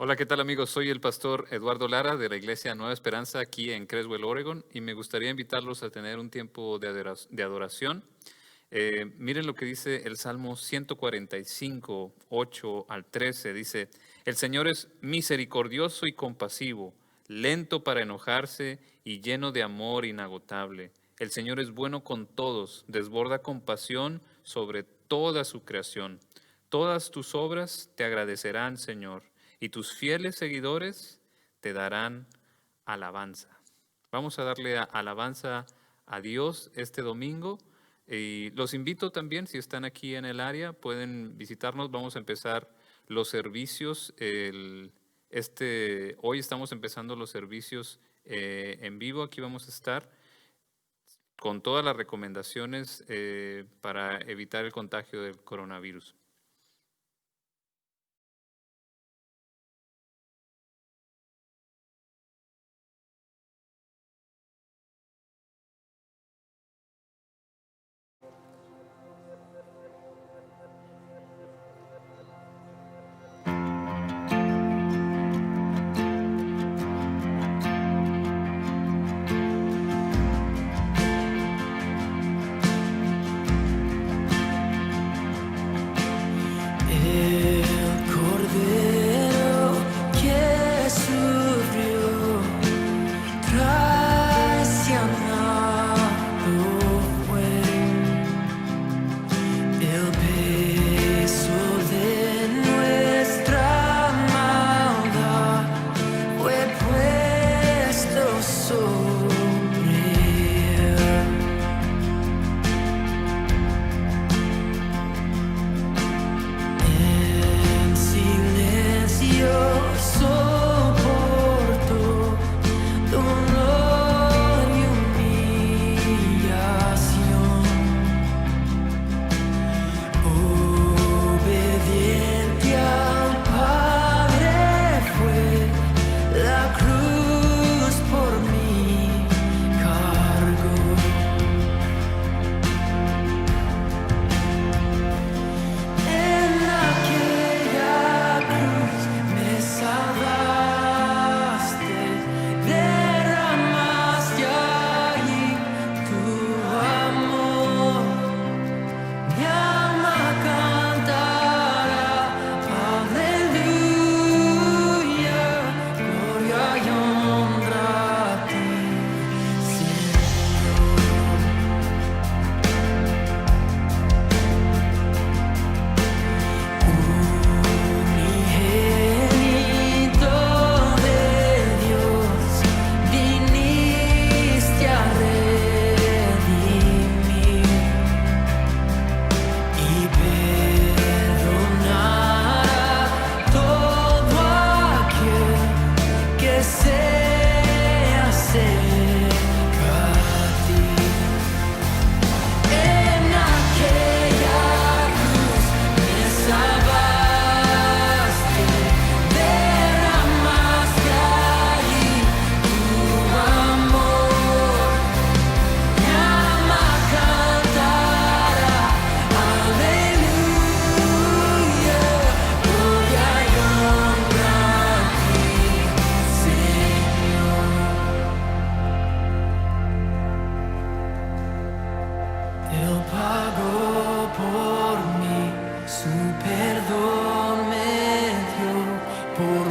Hola, ¿qué tal amigos? Soy el pastor Eduardo Lara de la Iglesia Nueva Esperanza aquí en Creswell, Oregon, y me gustaría invitarlos a tener un tiempo de adoración. Miren lo que dice el Salmo 145, 8 al 13. Dice, el Señor es misericordioso y compasivo, lento para enojarse y lleno de amor inagotable. El Señor es bueno con todos, desborda compasión sobre toda su creación. Todas tus obras te agradecerán, Señor, y tus fieles seguidores te darán alabanza. Vamos a darle alabanza a Dios este domingo. Y los invito también, si están aquí en el área, pueden visitarnos. Vamos a empezar los servicios. Hoy estamos empezando los servicios en vivo. Aquí vamos a estar con todas las recomendaciones para evitar el contagio del coronavirus.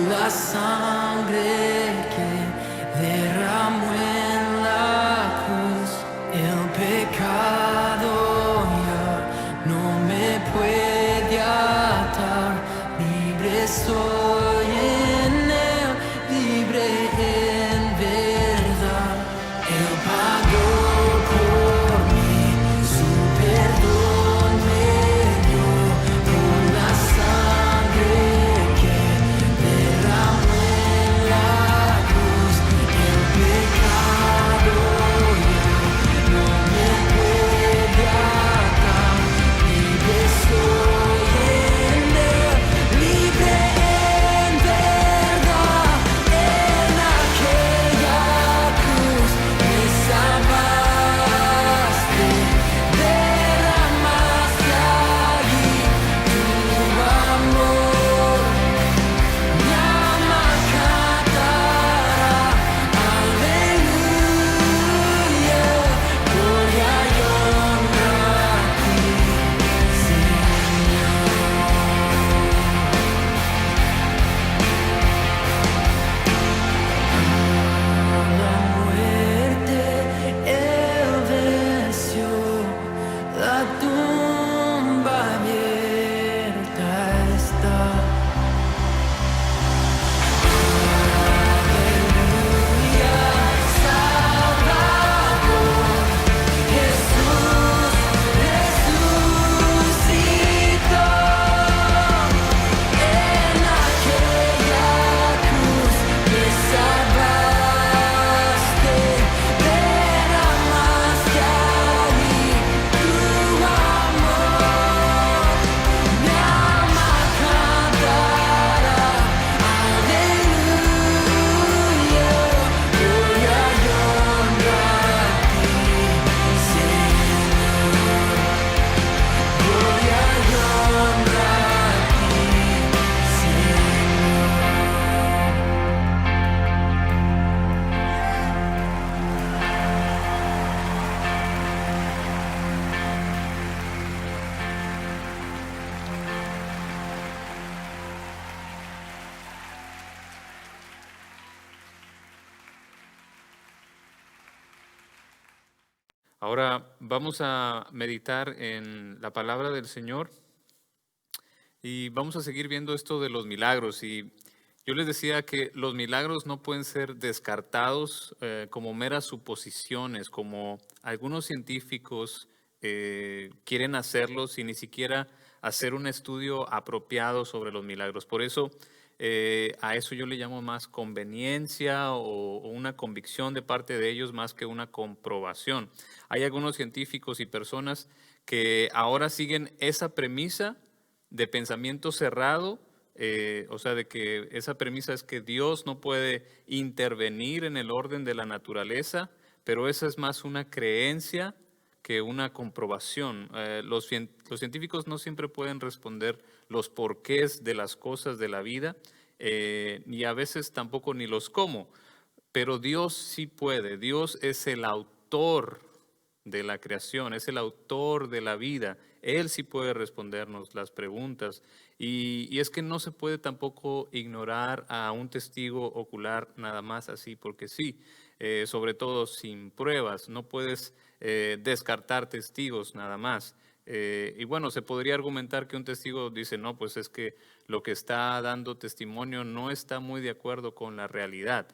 La Ahora vamos a meditar en la palabra del Señor y vamos a seguir viendo esto de los milagros. Y yo les decía que los milagros no pueden ser descartados como meras suposiciones, como algunos científicos quieren hacerlos sin ni siquiera hacer un estudio apropiado sobre los milagros. Por eso a eso yo le llamo más conveniencia o una convicción de parte de ellos más que una comprobación. Hay algunos científicos y personas que ahora siguen esa premisa de pensamiento cerrado, o sea, de que esa premisa es que Dios no puede intervenir en el orden de la naturaleza, pero esa es más una creencia que una comprobación. Los científicos no siempre pueden responder los porqués de las cosas de la vida, ni a veces tampoco ni los cómo, pero Dios sí puede. Dios es el autor de la creación, es el autor de la vida. Él sí puede respondernos las preguntas. Y es que no se puede tampoco ignorar a un testigo ocular nada más así, porque sí, sobre todo sin pruebas. No puedes descartar testigos nada más. Y bueno, se podría argumentar que un testigo dice, no, pues es que lo que está dando testimonio no está muy de acuerdo con la realidad.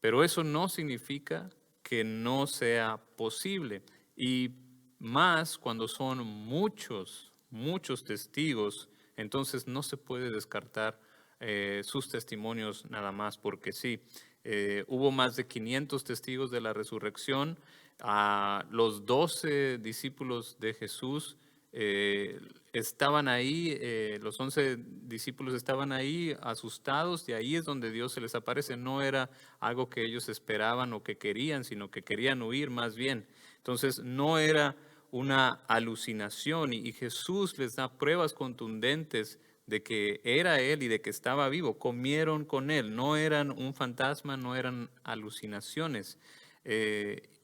Pero eso no significa que no sea posible. Y más cuando son muchos testigos, entonces no se puede descartar sus testimonios nada más porque sí. Hubo más de 500 testigos de la resurrección. A los 12 discípulos de Jesús estaban ahí, los 11 discípulos estaban ahí asustados, y ahí es donde Dios se les aparece. No era algo que ellos esperaban o que querían, sino que querían huir más bien. Entonces no era una alucinación, y Jesús les da pruebas contundentes de que era Él y de que estaba vivo. Comieron con Él, no eran un fantasma, no eran alucinaciones.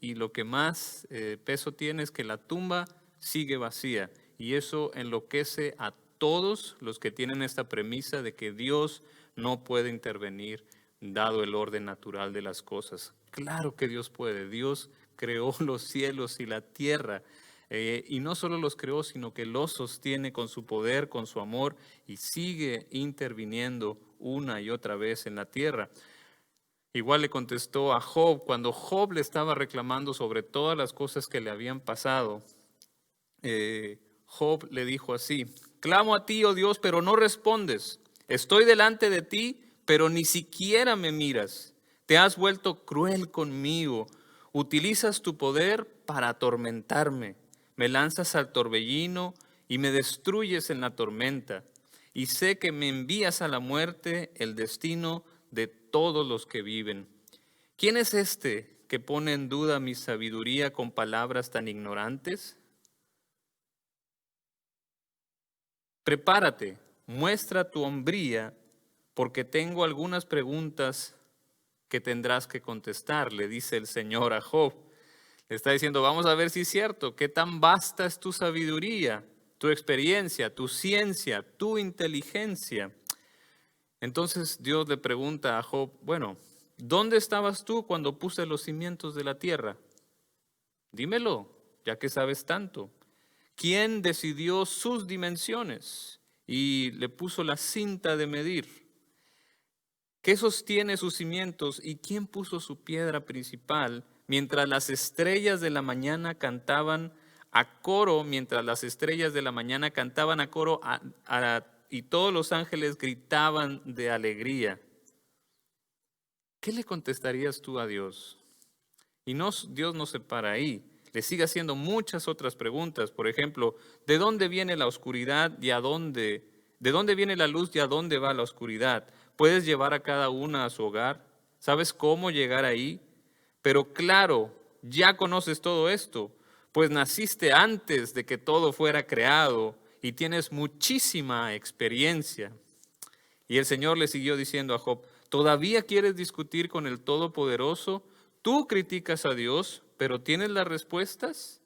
Y lo que más peso tiene es que la tumba sigue vacía, y eso enloquece a todos los que tienen esta premisa de que Dios no puede intervenir dado el orden natural de las cosas. Claro que Dios puede. Dios creó los cielos y la tierra, y no solo los creó, sino que los sostiene con su poder, con su amor, y sigue interviniendo una y otra vez en la tierra. Igual le contestó a Job cuando Job le estaba reclamando sobre todas las cosas que le habían pasado. Job le dijo así: clamo a ti, oh Dios, pero no respondes. Estoy delante de ti, pero ni siquiera me miras. Te has vuelto cruel conmigo. Utilizas tu poder para atormentarme. Me lanzas al torbellino y me destruyes en la tormenta. Y sé que me envías a la muerte, el destino de todos los que viven. ¿Quién es este que pone en duda mi sabiduría con palabras tan ignorantes? Prepárate, muestra tu hombría, porque tengo algunas preguntas que tendrás que contestar, le dice el Señor a Job. Le está diciendo, vamos a ver si es cierto, qué tan vasta es tu sabiduría, tu experiencia, tu ciencia, tu inteligencia. Entonces Dios le pregunta a Job, bueno, ¿dónde estabas tú cuando puse los cimientos de la tierra? Dímelo, ya que sabes tanto. ¿Quién decidió sus dimensiones y le puso la cinta de medir? ¿Qué sostiene sus cimientos y quién puso su piedra principal? Mientras las estrellas de la mañana cantaban a coro, mientras las estrellas de la mañana cantaban a coro y todos los ángeles gritaban de alegría. ¿Qué le contestarías tú a Dios? Y no, Dios no se para ahí. Le sigue haciendo muchas otras preguntas. Por ejemplo, ¿de dónde viene la oscuridad y a dónde? ¿De dónde viene la luz y a dónde va la oscuridad? ¿Puedes llevar a cada una a su hogar? ¿Sabes cómo llegar ahí? Pero claro, ya conoces todo esto, pues naciste antes de que todo fuera creado y tienes muchísima experiencia. Y el Señor le siguió diciendo a Job, ¿todavía quieres discutir con el Todopoderoso? Tú criticas a Dios, pero ¿tienes las respuestas?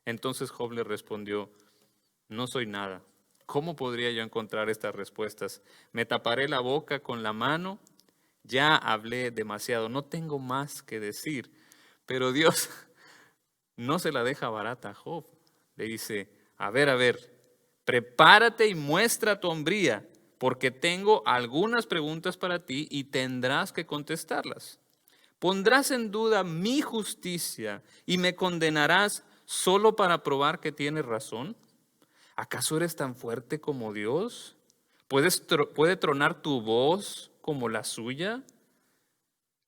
Entonces Job le respondió, no soy nada. ¿Cómo podría yo encontrar estas respuestas? Me taparé la boca con la mano. Ya hablé demasiado, no tengo más que decir. Pero Dios no se la deja barata a Job. Le dice, a ver, prepárate y muestra tu hombría, porque tengo algunas preguntas para ti y tendrás que contestarlas. ¿Pondrás en duda mi justicia y me condenarás solo para probar que tienes razón? ¿Acaso eres tan fuerte como Dios? ¿Puede tronar tu voz como la suya?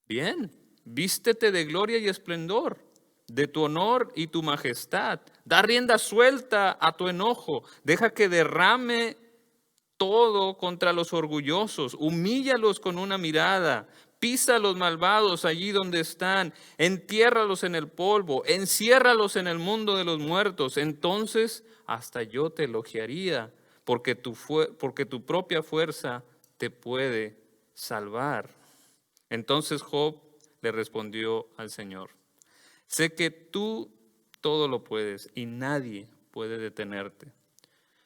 Bien, vístete de gloria y esplendor, de tu honor y tu majestad. Da rienda suelta a tu enojo. Deja que derrame todo contra los orgullosos. Humíllalos con una mirada. Pisa a los malvados allí donde están. Entiérralos en el polvo. Enciérralos en el mundo de los muertos. Entonces hasta yo te elogiaría, porque tu propia fuerza te puede salvar. Entonces Job le respondió al Señor, sé que tú todo lo puedes y nadie puede detenerte.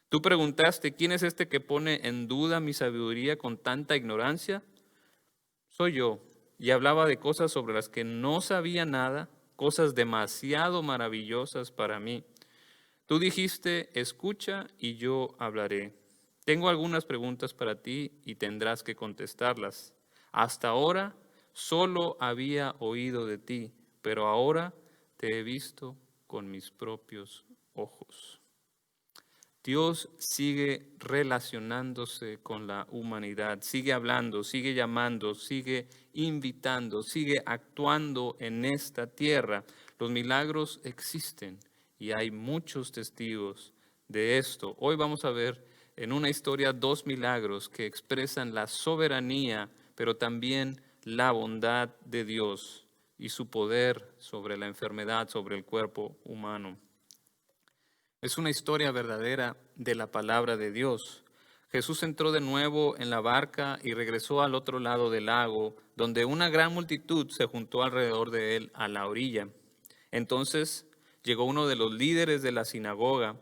Tú preguntaste, ¿quién es este que pone en duda mi sabiduría con tanta ignorancia? Soy yo, y hablaba de cosas sobre las que no sabía nada, cosas demasiado maravillosas para mí. Tú dijiste, escucha y yo hablaré. Tengo algunas preguntas para ti y tendrás que contestarlas. Hasta ahora solo había oído de ti, pero ahora te he visto con mis propios ojos. Dios sigue relacionándose con la humanidad, sigue hablando, sigue llamando, sigue invitando, sigue actuando en esta tierra. Los milagros existen y hay muchos testigos de esto. Hoy vamos a ver en una historia 2 milagros que expresan la soberanía, pero también la bondad de Dios y su poder sobre la enfermedad, sobre el cuerpo humano. Es una historia verdadera de la palabra de Dios. Jesús entró de nuevo en la barca y regresó al otro lado del lago, donde una gran multitud se juntó alrededor de él a la orilla. Entonces llegó uno de los líderes de la sinagoga,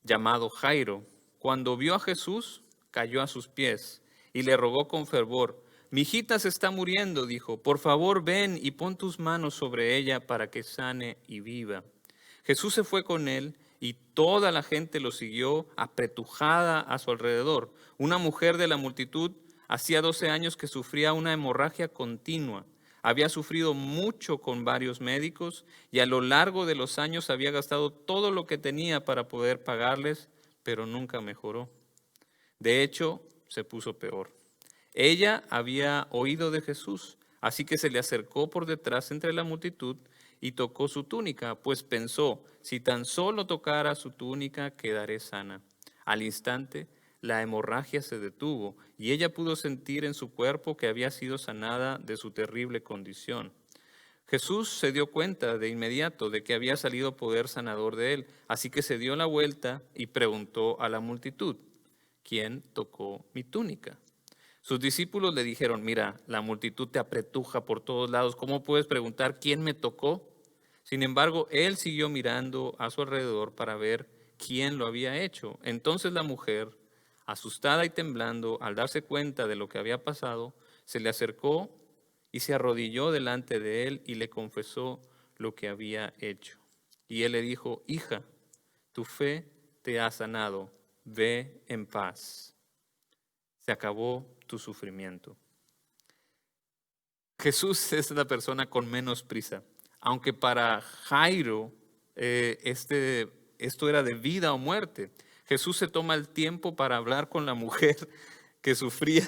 llamado Jairo. Cuando vio a Jesús, cayó a sus pies y le rogó con fervor. Mi hijita se está muriendo, dijo. Por favor, ven y pon tus manos sobre ella para que sane y viva. Jesús se fue con él y toda la gente lo siguió apretujada a su alrededor. Una mujer de la multitud hacía 12 años que sufría una hemorragia continua. Había sufrido mucho con varios médicos y a lo largo de los años había gastado todo lo que tenía para poder pagarles, pero nunca mejoró. De hecho, se puso peor. Ella había oído de Jesús, así que se le acercó por detrás entre la multitud y tocó su túnica, pues pensó, si tan solo tocara su túnica, quedaré sana. Al instante, la hemorragia se detuvo y ella pudo sentir en su cuerpo que había sido sanada de su terrible condición. Jesús se dio cuenta de inmediato de que había salido poder sanador de él, así que se dio la vuelta y preguntó a la multitud, ¿quién tocó mi túnica? Sus discípulos le dijeron, mira, la multitud te apretuja por todos lados, ¿cómo puedes preguntar quién me tocó? Sin embargo, él siguió mirando a su alrededor para ver quién lo había hecho. Entonces la mujer, asustada y temblando, al darse cuenta de lo que había pasado, se le acercó y se arrodilló delante de él y le confesó lo que había hecho. Y él le dijo, hija, tu fe te ha sanado, ve en paz. Se acabó tu sufrimiento. Jesús es la persona con menos prisa. Aunque para Jairo esto era de vida o muerte, Jesús se toma el tiempo para hablar con la mujer que sufría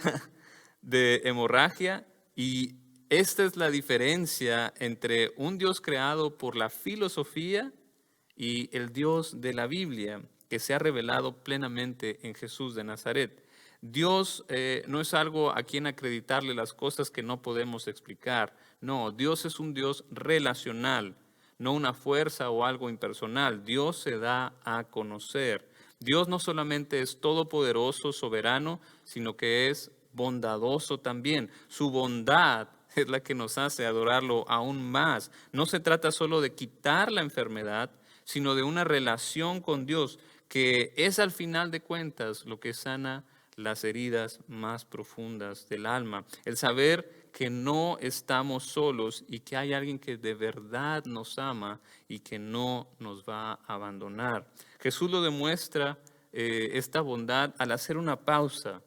de hemorragia, y esta es la diferencia entre un Dios creado por la filosofía y el Dios de la Biblia, que se ha revelado plenamente en Jesús de Nazaret. Dios no es algo a quien acreditarle las cosas que no podemos explicar. No, Dios es un Dios relacional, no una fuerza o algo impersonal. Dios se da a conocer. Dios no solamente es todopoderoso, soberano, sino que es bondadoso también. Su bondad es la que nos hace adorarlo aún más. No se trata solo de quitar la enfermedad, sino de una relación con Dios, que es al final de cuentas lo que sana las heridas más profundas del alma. El saber que no estamos solos y que hay alguien que de verdad nos ama y que no nos va a abandonar. Jesús lo demuestra esta bondad al hacer una pausa.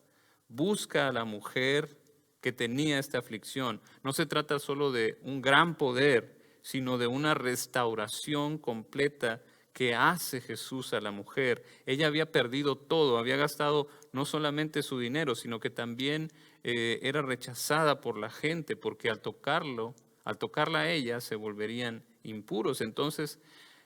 Busca a la mujer que tenía esta aflicción. No se trata solo de un gran poder, sino de una restauración completa que hace Jesús a la mujer. Ella había perdido todo, había gastado no solamente su dinero, sino que también era rechazada por la gente, porque al tocarla a ella, se volverían impuros. Entonces,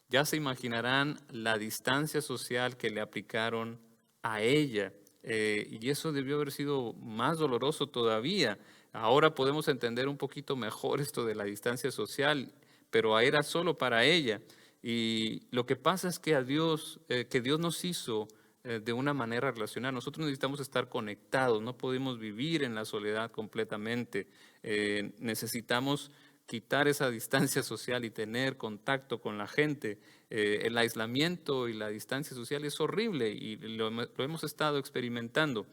ya se imaginarán la distancia social que le aplicaron a ella. Y eso debió haber sido más doloroso todavía. Ahora podemos entender un poquito mejor esto de la distancia social, pero era solo para ella. Y lo que pasa es que que Dios nos hizo de una manera relacional. Nosotros necesitamos estar conectados, no podemos vivir en la soledad completamente. Necesitamos quitar esa distancia social y tener contacto con la gente. El aislamiento y la distancia social es horrible y lo hemos estado experimentando.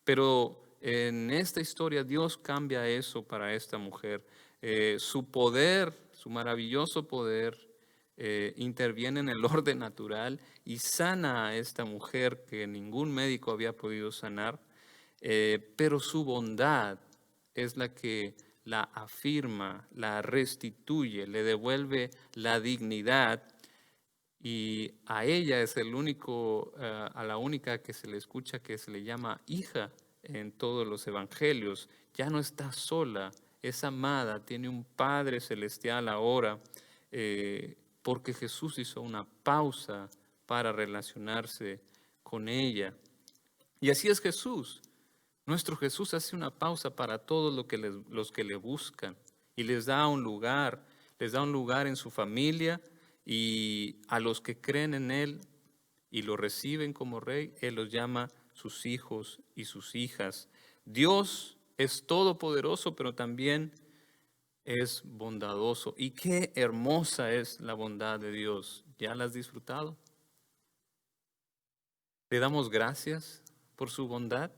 Pero en esta historia Dios cambia eso para esta mujer. Su poder, su maravilloso poder, interviene en el orden natural y sana a esta mujer que ningún médico había podido sanar, pero su bondad es la que la afirma, la restituye, le devuelve la dignidad, y a ella es a la única que se le escucha que se le llama hija en todos los evangelios. Ya no está sola, es amada, tiene un Padre celestial ahora, porque Jesús hizo una pausa para relacionarse con ella. Y así es Jesús. Nuestro Jesús hace una pausa para todos los que le buscan y les da un lugar en su familia, y a los que creen en Él y lo reciben como Rey, Él los llama sus hijos y sus hijas. Dios es todopoderoso, pero también es bondadoso. Y qué hermosa es la bondad de Dios. ¿Ya la has disfrutado? ¿Le damos gracias por su bondad?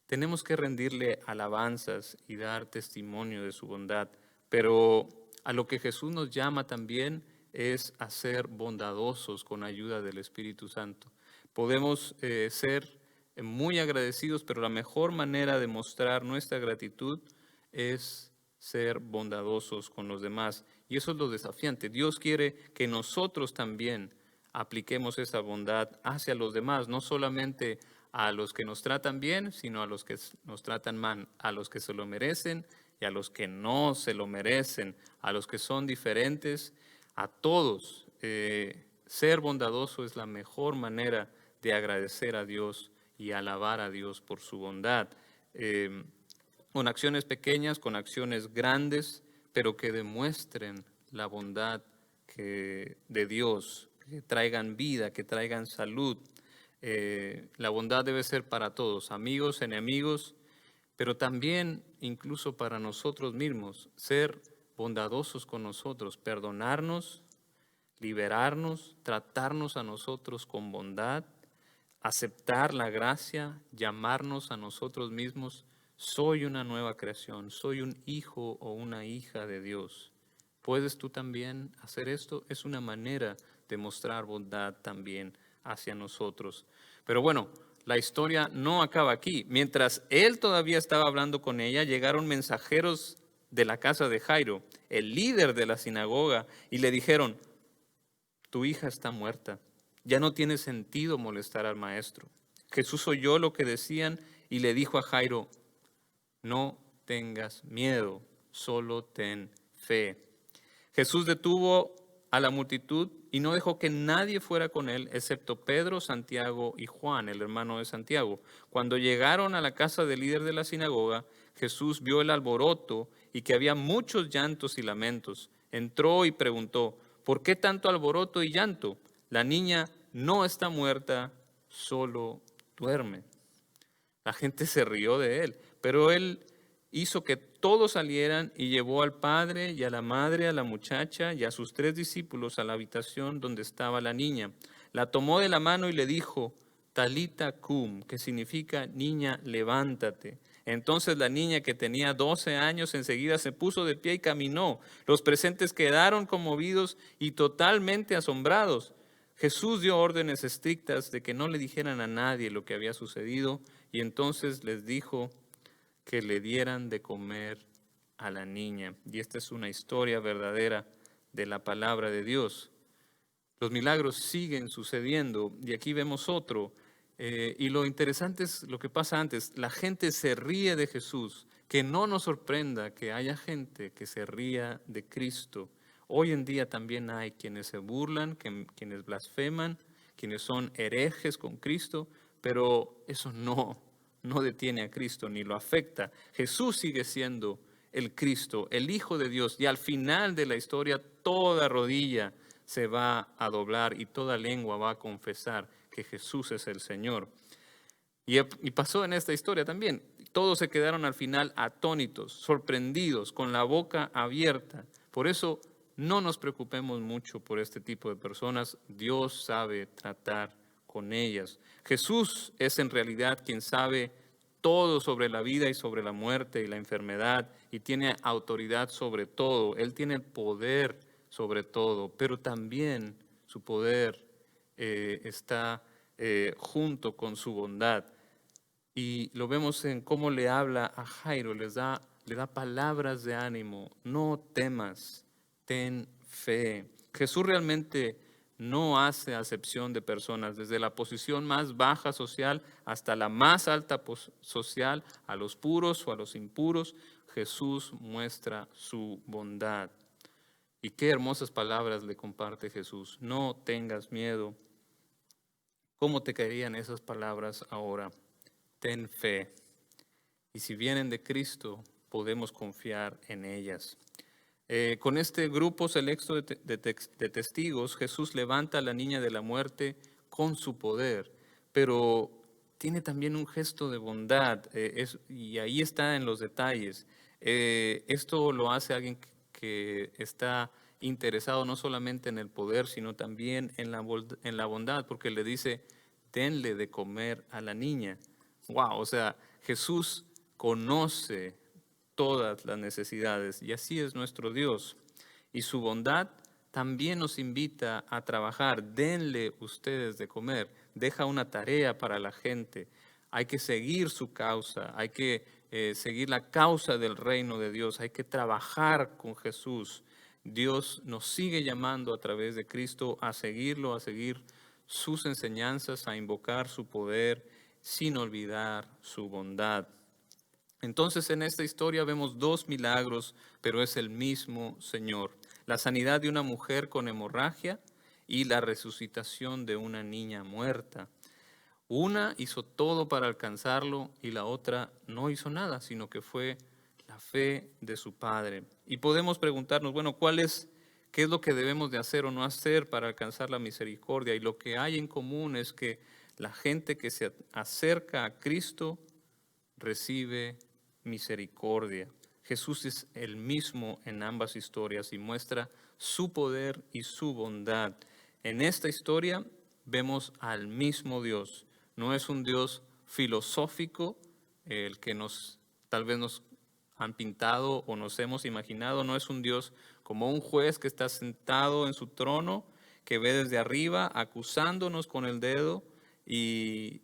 Tenemos que rendirle alabanzas y dar testimonio de su bondad, pero a lo que Jesús nos llama también es a ser bondadosos con ayuda del Espíritu Santo. Podemos ser muy agradecidos, pero la mejor manera de mostrar nuestra gratitud es ser bondadosos con los demás. Y eso es lo desafiante. Dios quiere que nosotros también apliquemos esa bondad hacia los demás, no solamente a los que nos tratan bien, sino a los que nos tratan mal, a los que se lo merecen y a los que no se lo merecen, a los que son diferentes, a todos. Ser bondadoso es la mejor manera de agradecer a Dios y alabar a Dios por su bondad. Con acciones pequeñas, con acciones grandes, pero que demuestren la bondad de Dios, que traigan vida, que traigan salud. La bondad debe ser para todos, amigos, enemigos, pero también incluso para nosotros mismos, ser bondadosos con nosotros, perdonarnos, liberarnos, tratarnos a nosotros con bondad, aceptar la gracia, llamarnos a nosotros mismos: soy una nueva creación, soy un hijo o una hija de Dios. ¿Puedes tú también hacer esto? Es una manera de mostrar bondad también hacia nosotros. Pero bueno, la historia no acaba aquí. Mientras él todavía estaba hablando con ella, llegaron mensajeros de la casa de Jairo, el líder de la sinagoga, y le dijeron: tu hija está muerta, ya no tiene sentido molestar al maestro. Jesús oyó lo que decían y le dijo a Jairo: no tengas miedo, solo ten fe. Jesús detuvo a la multitud y no dejó que nadie fuera con él, excepto Pedro, Santiago y Juan, el hermano de Santiago. Cuando llegaron a la casa del líder de la sinagoga, Jesús vio el alboroto y que había muchos llantos y lamentos. Entró y preguntó: ¿por qué tanto alboroto y llanto? La niña no está muerta, solo duerme. La gente se rió de él, pero él hizo que todos salieran y llevó al padre y a la madre, a la muchacha y a sus 3 discípulos a la habitación donde estaba la niña. La tomó de la mano y le dijo: Talita cum, que significa niña, levántate. Entonces la niña, que tenía 12 años, enseguida se puso de pie y caminó. Los presentes quedaron conmovidos y totalmente asombrados. Jesús dio órdenes estrictas de que no le dijeran a nadie lo que había sucedido, y entonces les dijo que le dieran de comer a la niña. Y esta es una historia verdadera de la palabra de Dios. Los milagros siguen sucediendo, y aquí vemos otro. Y lo interesante es lo que pasa antes. La gente se ríe de Jesús. Que no nos sorprenda que haya gente que se ría de Cristo. Hoy en día también hay quienes se burlan, quienes blasfeman, quienes son herejes con Cristo, pero eso no detiene a Cristo ni lo afecta. Jesús sigue siendo el Cristo, el Hijo de Dios, y al final de la historia toda rodilla se va a doblar y toda lengua va a confesar que Jesús es el Señor. Y pasó en esta historia también. Todos se quedaron al final atónitos, sorprendidos, con la boca abierta. Por eso no nos preocupemos mucho por este tipo de personas. Dios sabe tratar con ellas. Jesús es en realidad quien sabe todo sobre la vida y sobre la muerte y la enfermedad, y tiene autoridad sobre todo. Él tiene el poder sobre todo, pero también su poder está junto con su bondad. Y lo vemos en cómo le habla a Jairo, le da palabras de ánimo. No temas, ten fe. Jesús realmente no hace acepción de personas, desde la posición más baja social hasta la más alta social, a los puros o a los impuros. Jesús muestra su bondad. Y qué hermosas palabras le comparte Jesús. No tengas miedo. ¿Cómo te caerían esas palabras ahora? Ten fe. Y si vienen de Cristo, podemos confiar en ellas. Con este grupo selecto de testigos, Jesús levanta a la niña de la muerte con su poder, pero tiene también un gesto de bondad, y ahí está en los detalles. Esto lo hace alguien que está interesado no solamente en el poder, sino también en la bondad, porque le dice, denle de comer a la niña. Wow, o sea, Jesús conoce todas las necesidades, y así es nuestro Dios. Y su bondad también nos invita a trabajar. Denle ustedes de comer. Deja una tarea para la gente. Hay que seguir su causa, hay que seguir la causa del reino de Dios, hay que trabajar con Jesús. Dios nos sigue llamando a través de Cristo a seguirlo, a seguir sus enseñanzas, a invocar su poder sin olvidar su bondad. Entonces en esta historia vemos dos milagros, pero es el mismo Señor. La sanidad de una mujer con hemorragia y la resucitación de una niña muerta. Una hizo todo para alcanzarlo y la otra no hizo nada, sino que fue la fe de su Padre. Y podemos preguntarnos, bueno, ¿qué es lo que debemos de hacer o no hacer para alcanzar la misericordia? Y lo que hay en común es que la gente que se acerca a Cristo recibe misericordia. Jesús es el mismo en ambas historias y muestra su poder y su bondad. En esta historia vemos al mismo Dios. No es un Dios filosófico, el que tal vez nos han pintado o nos hemos imaginado. No es un Dios como un juez que está sentado en su trono, que ve desde arriba acusándonos con el dedo y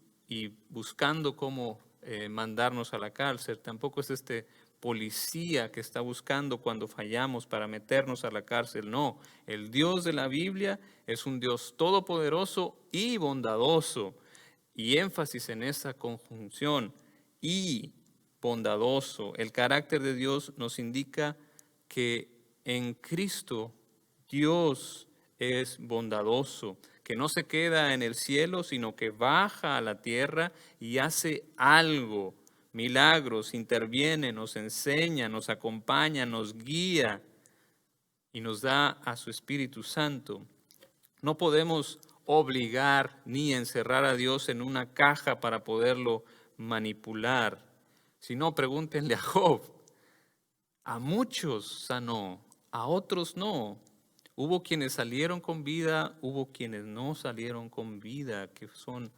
buscando cómo mandarnos a la cárcel. Tampoco es este policía que está buscando cuando fallamos para meternos a la cárcel. No, el Dios de la Biblia es un Dios todopoderoso y bondadoso. Y énfasis en esa conjunción, y bondadoso. El carácter de Dios nos indica que en Cristo Dios es bondadoso, que no se queda en el cielo, sino que baja a la tierra y hace algo, milagros, interviene, nos enseña, nos acompaña, nos guía y nos da a su Espíritu Santo. No podemos obligar ni encerrar a Dios en una caja para poderlo manipular. Si no, pregúntenle a Job. A muchos sanó, a otros no. Hubo quienes salieron con vida, hubo quienes no salieron con vida, que son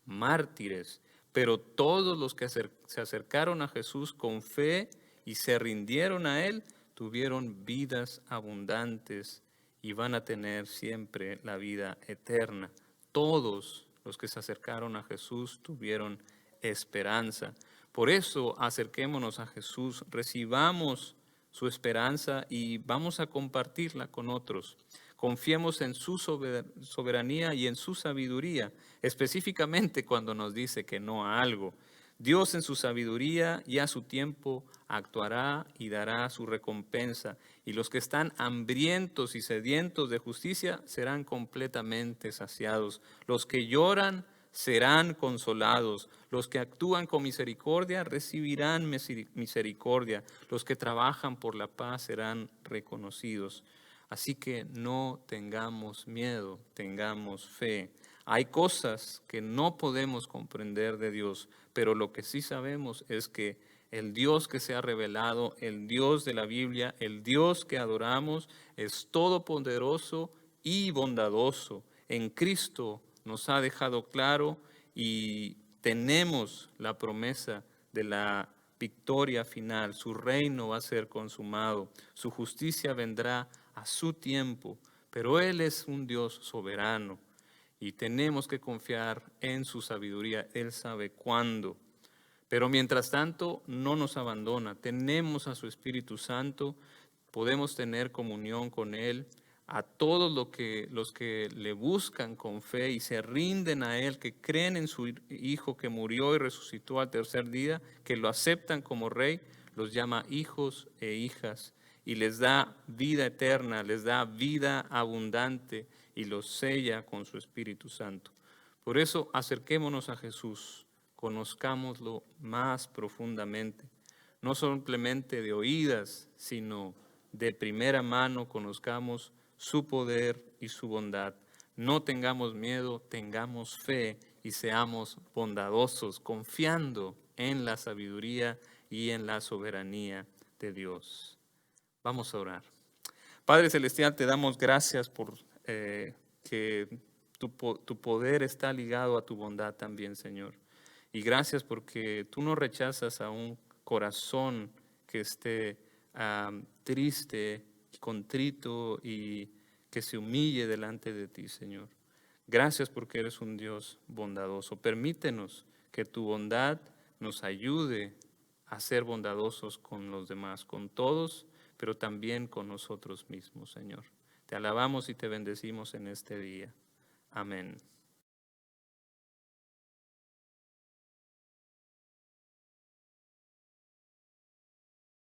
mártires, pero todos los que se acercaron a Jesús con fe y se rindieron a Él, tuvieron vidas abundantes y van a tener siempre la vida eterna. Todos los que se acercaron a Jesús tuvieron esperanza. Por eso acerquémonos a Jesús, recibamos su esperanza y vamos a compartirla con otros. Confiemos en su soberanía y en su sabiduría, específicamente cuando nos dice que no a algo. Dios en su sabiduría y a su tiempo actuará y dará su recompensa. Y los que están hambrientos y sedientos de justicia serán completamente saciados. Los que lloran serán consolados. Los que actúan con misericordia recibirán misericordia. Los que trabajan por la paz serán reconocidos. Así que no tengamos miedo, tengamos fe. Hay cosas que no podemos comprender de Dios, pero lo que sí sabemos es que el Dios que se ha revelado, el Dios de la Biblia, el Dios que adoramos, es todopoderoso y bondadoso. En Cristo nos ha dejado claro y tenemos la promesa de la victoria final. Su reino va a ser consumado, su justicia vendrá a su tiempo, pero Él es un Dios soberano y tenemos que confiar en su sabiduría. Él sabe cuándo. Pero mientras tanto, no nos abandona. Tenemos a su Espíritu Santo, podemos tener comunión con Él. A todos los que le buscan con fe y se rinden a Él, que creen en su Hijo que murió y resucitó al tercer día, que lo aceptan como Rey, los llama hijos e hijas y les da vida eterna, les da vida abundante y los sella con su Espíritu Santo. Por eso acerquémonos a Jesús, conozcámoslo más profundamente, no simplemente de oídas, sino de primera mano conozcamos su poder y su bondad. No tengamos miedo, tengamos fe y seamos bondadosos, confiando en la sabiduría y en la soberanía de Dios. Vamos a orar. Padre Celestial, te damos gracias por que tu poder está ligado a tu bondad también, Señor. Y gracias porque tú no rechazas a un corazón que esté triste, contrito y que se humille delante de ti, Señor. Gracias porque eres un Dios bondadoso. Permítenos que tu bondad nos ayude a ser bondadosos con los demás, con todos, pero también con nosotros mismos, Señor. Te alabamos y te bendecimos en este día. Amén.